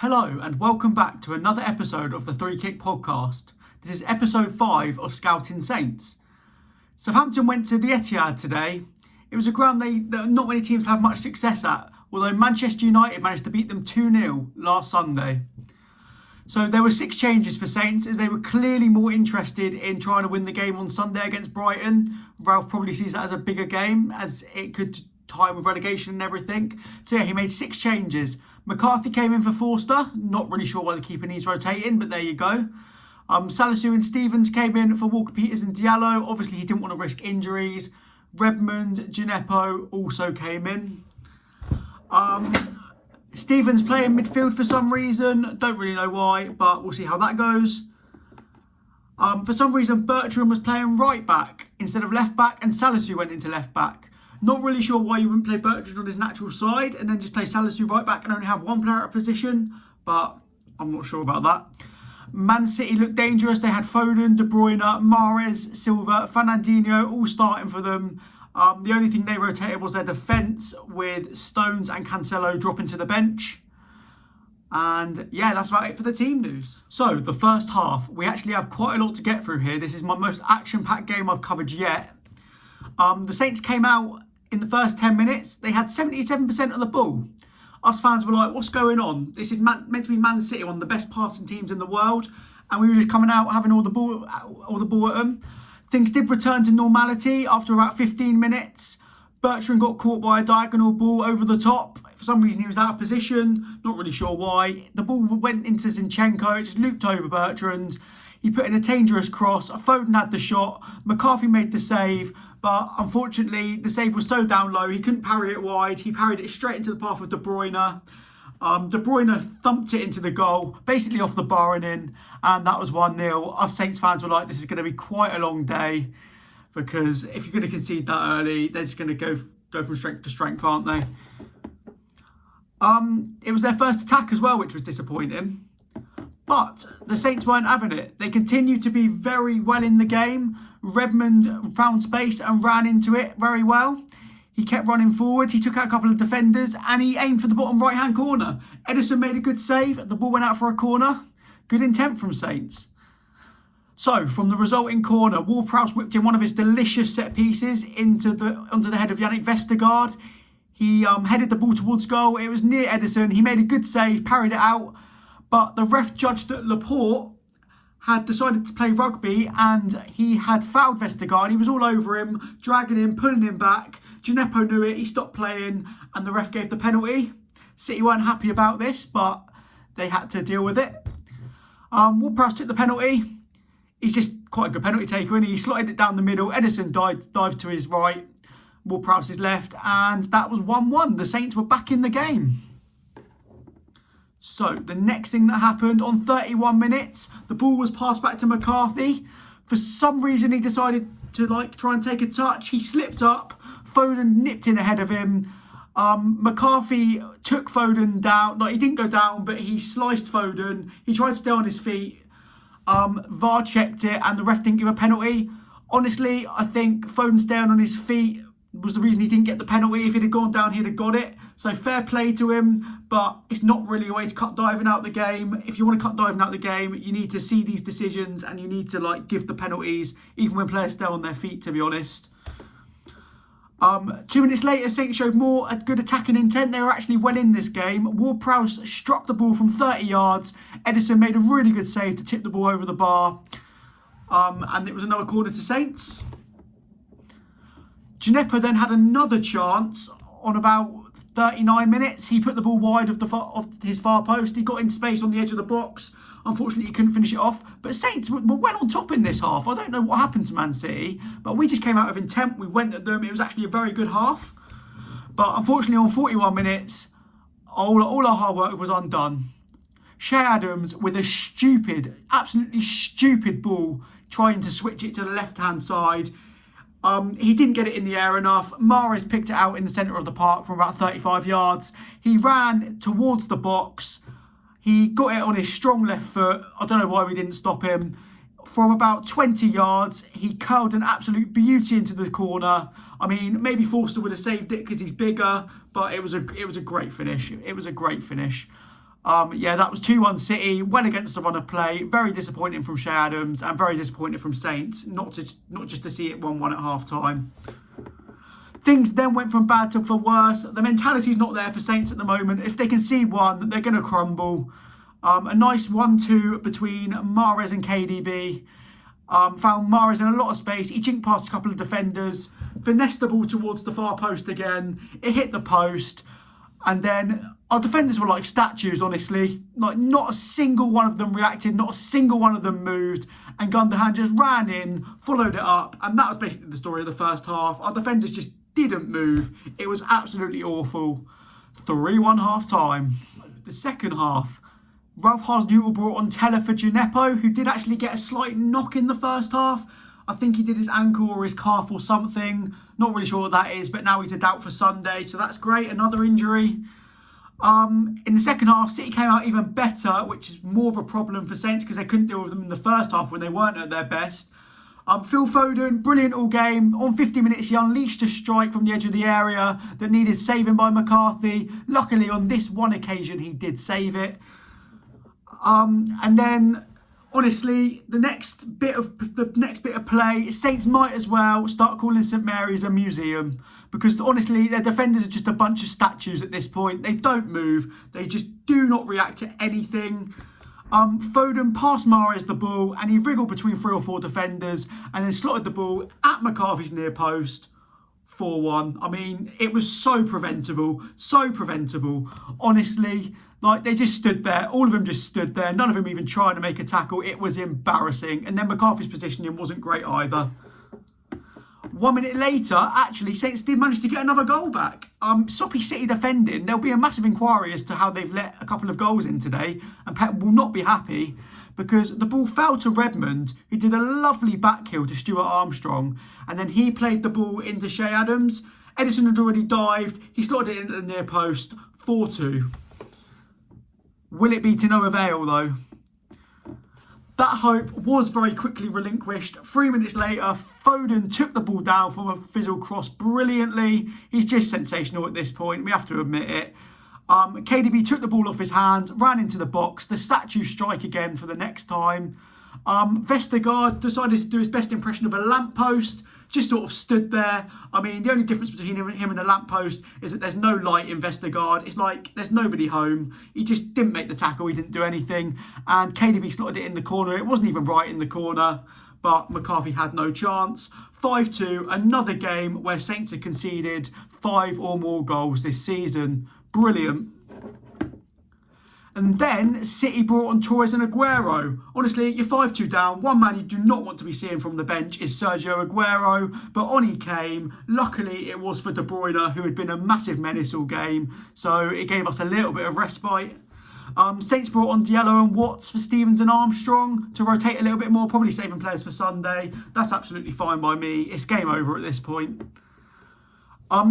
Hello and welcome back to another episode of the Three Kick podcast. This is episode 5 of Scouting Saints. Southampton went to the Etihad today. It was a ground that not many teams have much success at, although Manchester United managed to beat them 2-0 last Sunday. So there were 6 changes for Saints as they were clearly more interested in trying to win the game on Sunday against Brighton. Ralph probably sees that as a bigger game as it could tie with relegation and everything. So yeah, he made 6 changes. McCarthy came in for Forster. Not really sure why the keeper needs rotating, but there you go. Salisu and Stevens came in for Walker Peters and Diallo. Obviously, he didn't want to risk injuries. Redmond, Gineppo also came in. Stevens playing midfield for some reason. Don't really know why, but we'll see how that goes. For some reason, Bertrand was playing right back instead of left back, and Salisu went into left back. Not really sure why you wouldn't play Bertrand on his natural side and then just play Salisu right back and only have one player at a position, but I'm not sure about that. Man City looked dangerous. They had Foden, De Bruyne, Mahrez, Silva, Fernandinho all starting for them. The only thing they rotated was their defence with Stones and Cancelo dropping to the bench. And yeah, that's about it for the team news. So the first half, we actually have quite a lot to get through here. This is my most action-packed game I've covered yet. The Saints came out in the first 10 minutes. They had 77% of the ball. Us fans were like, what's going on? This is meant to be Man City, one of the best passing teams in the world. And we were just coming out having all the ball at them. Things did return to normality after about 15 minutes. Bertrand got caught by a diagonal ball over the top. For some reason, he was out of position. Not really sure why. The ball went into Zinchenko. It just looped over Bertrand. He put in a dangerous cross. Foden had the shot. McCarthy made the save. But unfortunately, the save was so down low, he couldn't parry it wide. He parried it straight into the path of De Bruyne. De Bruyne thumped it into the goal, basically off the bar and in. And that was 1-0. Us Saints fans were like, this is going to be quite a long day. Because if you're going to concede that early, they're just going to go from strength to strength, aren't they? It was their first attack as well, which was disappointing. But the Saints weren't having it. They continued to be very well in the game. Redmond found space and ran into it very well. He kept running forward. He took out a couple of defenders and he aimed for the bottom right-hand corner. Edison made a good save. The ball went out for a corner. Good intent from Saints. So, from the resulting corner, Ward-Prowse whipped in one of his delicious set pieces onto the head of Yannick Vestergaard. He headed the ball towards goal. It was near Edison. He made a good save, parried it out. But the ref judged that Laporte had decided to play rugby and he had fouled Vestergaard. He was all over him, dragging him, pulling him back. Gineppo knew it, he stopped playing and the ref gave the penalty. City weren't happy about this, but they had to deal with it. Ward-Prowse took the penalty. He's just quite a good penalty taker, and he slotted it down the middle. Edison dived to his right, Ward-Prowse his left, and that was 1-1. The Saints were back in the game. So, the next thing that happened, on 31 minutes, the ball was passed back to McCarthy. For some reason, he decided to try and take a touch. He slipped up. Foden nipped in ahead of him. McCarthy took Foden down. He didn't go down, but he sliced Foden. He tried to stay on his feet. VAR checked it, and the ref didn't give a penalty. Honestly, I think Foden staying on his feet was the reason he didn't get the penalty. If he'd have gone down, he'd have got it. So fair play to him, but it's not really a way to cut diving out the game. If you want to cut diving out the game, you need to see these decisions and you need to give the penalties, even when players stay on their feet, to be honest. 2 minutes later, Saints showed more good attacking intent. They were actually well in this game. Ward-Prowse struck the ball from 30 yards. Edison made a really good save to tip the ball over the bar. And it was another corner to Saints. Gineppo then had another chance on about 39 minutes. He put the ball wide of his far post. He got in space on the edge of the box. Unfortunately, he couldn't finish it off. But Saints were well on top in this half. I don't know what happened to Man City, but we just came out of intent. We went at them. It was actually a very good half. But unfortunately, on 41 minutes, all our hard work was undone. Shea Adams with a absolutely stupid ball, trying to switch it to the left-hand side. He didn't get it in the air enough. Mahrez picked it out in the centre of the park from about 35 yards. He ran towards the box. He got it on his strong left foot. I don't know why we didn't stop him. From about 20 yards, he curled an absolute beauty into the corner. I mean, maybe Forster would have saved it because he's bigger, but it was a great finish. It was a great finish. Yeah, that was 2-1 City, well against the run of play. Very disappointing from Shea Adams and very disappointing from Saints, not just to see it 1-1 at half-time. Things then went from bad to for worse. The mentality's not there for Saints at the moment. If they concede one, they're going to crumble. A nice 1-2 between Mahrez and KDB. Found Mahrez in a lot of space. He jinked past a couple of defenders. Finessed the ball towards the far post again. It hit the post. And then our defenders were like statues, honestly. Like, not a single one of them reacted. Not a single one of them moved. And Gundogan just ran in, followed it up. And that was basically the story of the first half. Our defenders just didn't move. It was absolutely awful. 3-1 half time. The second half, Ralph Hasenhüttl brought on Teller for Djenepo, who did actually get a slight knock in the first half. I think he did his ankle or his calf or something. Not really sure what that is, but now he's a doubt for Sunday, so that's great. Another injury. In the second half, City came out even better, which is more of a problem for Saints because they couldn't deal with them in the first half when they weren't at their best. Phil Foden, brilliant all game. On 50 minutes, he unleashed a strike from the edge of the area that needed saving by McCarthy. Luckily, on this one occasion, he did save it. And then, honestly, the next bit of play, Saints might as well start calling St Mary's a museum because honestly, their defenders are just a bunch of statues at this point. They don't move. They just do not react to anything. Foden passed Mahrez the ball and he wriggled between 3 or 4 defenders and then slotted the ball at McCarthy's near post. 4-1. I mean, it was so preventable. Honestly, like, they just stood there. All of them just stood there. None of them even trying to make a tackle. It was embarrassing. And then McCarthy's positioning wasn't great either. 1 minute later, actually, Saints did manage to get another goal back. Soppy City defending. There'll be a massive inquiry as to how they've let a couple of goals in today. And Pep will not be happy because the ball fell to Redmond, who did a lovely back heel to Stuart Armstrong. And then he played the ball into Shea Adams. Edison had already dived. He slotted it into the near post. 4-2. Will it be to no avail, though? That hope was very quickly relinquished. 3 minutes later, Foden took the ball down from a fizzle cross brilliantly. He's just sensational at this point, we have to admit it. KDB took the ball off his hands, ran into the box. The statue strike again for the next time. Vestergaard decided to do his best impression of a lamppost. Just sort of stood there. I mean, the only difference between him and a lamppost is that there's no light in Vestergaard. It's like there's nobody home. He just didn't make the tackle. He didn't do anything. And KDB slotted it in the corner. It wasn't even right in the corner, but McCarthy had no chance. 5-2, another game where Saints have conceded 5 or more goals this season. Brilliant. And then City brought on Torres and Aguero. Honestly, you're 5-2 down. One man you do not want to be seeing from the bench is Sergio Aguero. But on he came. Luckily, it was for De Bruyne, who had been a massive menace all game. So it gave us a little bit of respite. Saints brought on Diallo and Watts for Stevens and Armstrong to rotate a little bit more, probably saving players for Sunday. That's absolutely fine by me. It's game over at this point.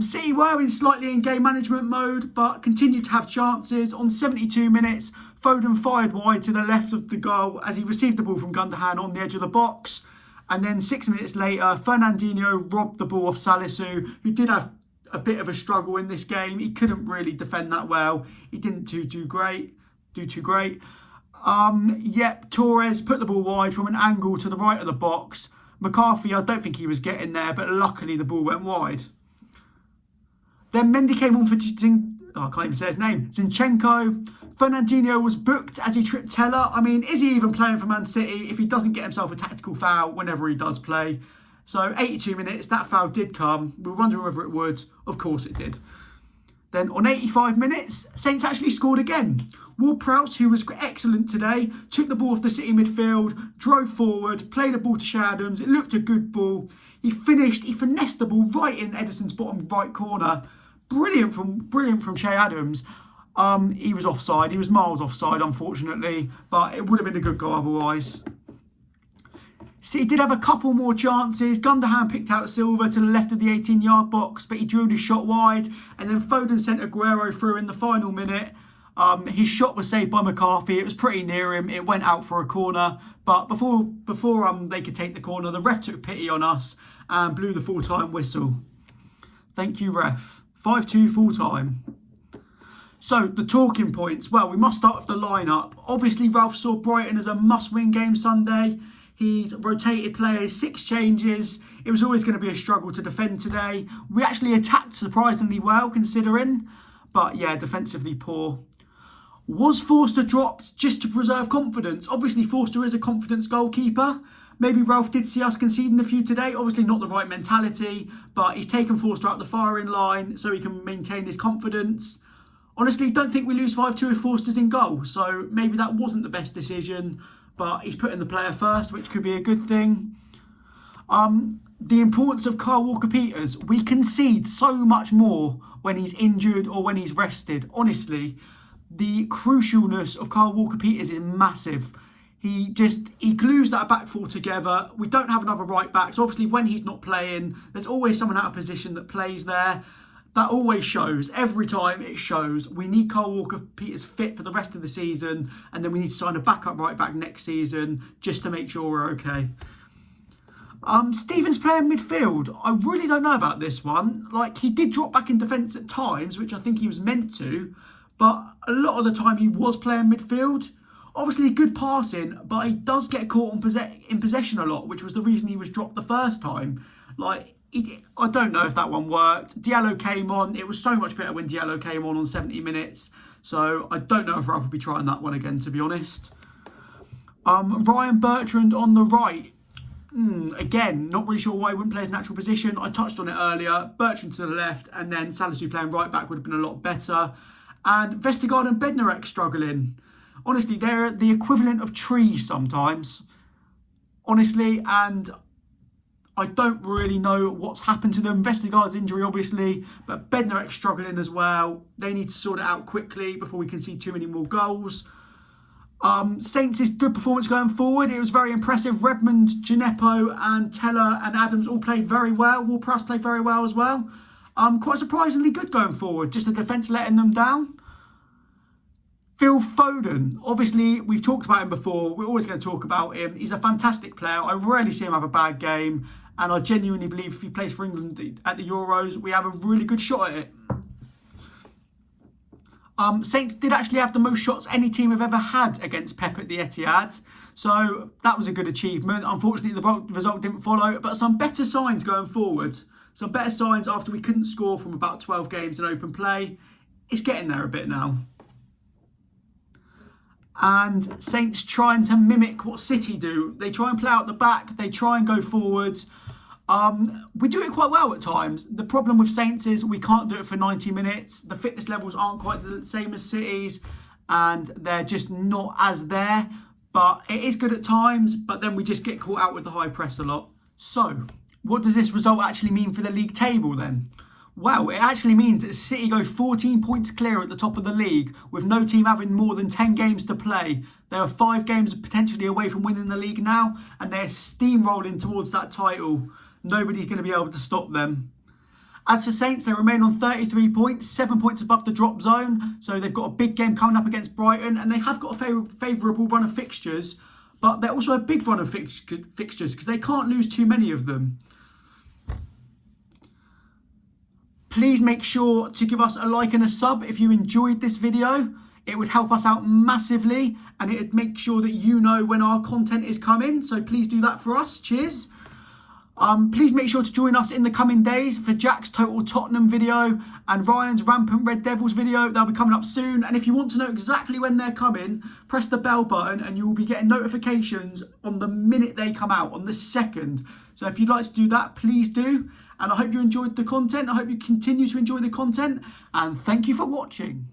City were slightly in game management mode, but continued to have chances. On 72 minutes, Foden fired wide to the left of the goal as he received the ball from Gundogan on the edge of the box. And then 6 minutes later, Fernandinho robbed the ball off Salisu, who did have a bit of a struggle in this game. He couldn't really defend that well. He didn't do too great. Torres put the ball wide from an angle to the right of the box. McCarthy, I don't think he was getting there, but luckily the ball went wide. Then Mendy came on for I can't even say his name. Zinchenko. Fernandinho was booked as he tripped Teller. I mean, is he even playing for Man City if he doesn't get himself a tactical foul whenever he does play? So 82 minutes, that foul did come. We were wondering whether it would. Of course it did. Then on 85 minutes, Saints actually scored again. Ward-Prowse, who was excellent today, took the ball off the City midfield, drove forward, played a ball to Shea Adams. It looked a good ball. He finessed the ball right in Edison's bottom right corner. Brilliant from Shea Adams. He was offside. He was miles offside, unfortunately, but it would have been a good goal otherwise. City did have a couple more chances. Gundogan picked out Silva to the left of the 18-yard box, but he drilled his shot wide, and then Foden sent Aguero through in the final minute. His shot was saved by McCarthy. It was pretty near him. It went out for a corner, but before they could take the corner, the ref took pity on us and blew the full-time whistle. Thank you, ref. 5-2 full-time. So, the talking points. Well, we must start with the lineup. Obviously, Ralph saw Brighton as a must-win game Sunday. He's rotated players, 6 changes. It was always going to be a struggle to defend today. We actually attacked surprisingly well, considering. But yeah, defensively poor. Was Forster dropped just to preserve confidence? Obviously, Forster is a confidence goalkeeper. Maybe Ralph did see us conceding a few today. Obviously not the right mentality, but he's taken Forster out the firing line so he can maintain his confidence. Honestly, don't think we lose 5-2 if Forster's in goal. So maybe that wasn't the best decision, but he's putting the player first, which could be a good thing. The importance of Kyle Walker-Peters. We concede so much more when he's injured or when he's rested. Honestly, the crucialness of Kyle Walker-Peters is massive. He glues that back four together. We don't have another right back. So obviously when he's not playing, there's always someone out of position that plays there. That always shows. Every time it shows. We need Kyle Walker-Peters fit for the rest of the season. And then we need to sign a backup right back next season just to make sure we're okay. Stevens playing midfield. I really don't know about this one. Like, he did drop back in defence at times, which I think he was meant to. But a lot of the time he was playing midfield. Obviously good passing, but he does get caught in possession a lot, which was the reason he was dropped the first time. Like, I don't know if that one worked. Diallo came on. It was so much better when Diallo came on 70 minutes. So I don't know if Ralph will be trying that one again, to be honest. Ryan Bertrand on the right. Again, not really sure why he wouldn't play his natural position. I touched on it earlier. Bertrand to the left, and then Salisu playing right back would have been a lot better. And Vestergaard and Bednarek struggling. Honestly, they're the equivalent of trees sometimes. Honestly, and I don't really know what's happened to them. Vestergaard's injury, obviously, but Bednarek struggling as well. They need to sort it out quickly before we can see too many more goals. Saints' good performance going forward. It was very impressive. Redmond, Gineppo and Teller and Adams all played very well. Ward-Prowse played very well as well. Quite surprisingly good going forward. Just the defence letting them down. Phil Foden, obviously we've talked about him before. We're always going to talk about him. He's a fantastic player. I rarely see him have a bad game. And I genuinely believe if he plays for England at the Euros, we have a really good shot at it. Saints did actually have the most shots any team have ever had against Pep at the Etihad. So that was a good achievement. Unfortunately, the result didn't follow. But some better signs going forward. Some better signs after we couldn't score from about 12 games in open play. It's getting there a bit now. And Saints trying to mimic what City do. They try and play out the back. They try and go forwards. We do it quite well at times. The problem with Saints is we can't do it for 90 minutes. The fitness levels aren't quite the same as City's. And they're just not as there. But it is good at times. But then we just get caught out with the high press a lot. So, what does this result actually mean for the league table then? Well, it actually means that City go 14 points clear at the top of the league with no team having more than 10 games to play. They are 5 games potentially away from winning the league now and they're steamrolling towards that title. Nobody's going to be able to stop them. As for Saints, they remain on 33 points, 7 points above the drop zone. So they've got a big game coming up against Brighton and they have got a favourable run of fixtures. But they're also a big run of fixtures because they can't lose too many of them. Please make sure to give us a like and a sub if you enjoyed this video. It would help us out massively and it would make sure that you know when our content is coming. So please do that for us. Cheers. Please make sure to join us in the coming days for Jack's Total Tottenham video and Ryan's Rampant Red Devils video. They'll be coming up soon. And if you want to know exactly when they're coming, press the bell button and you will be getting notifications on the minute they come out, on the second. So if you'd like to do that, please do. And I hope you enjoyed the content. I hope you continue to enjoy the content. And thank you for watching.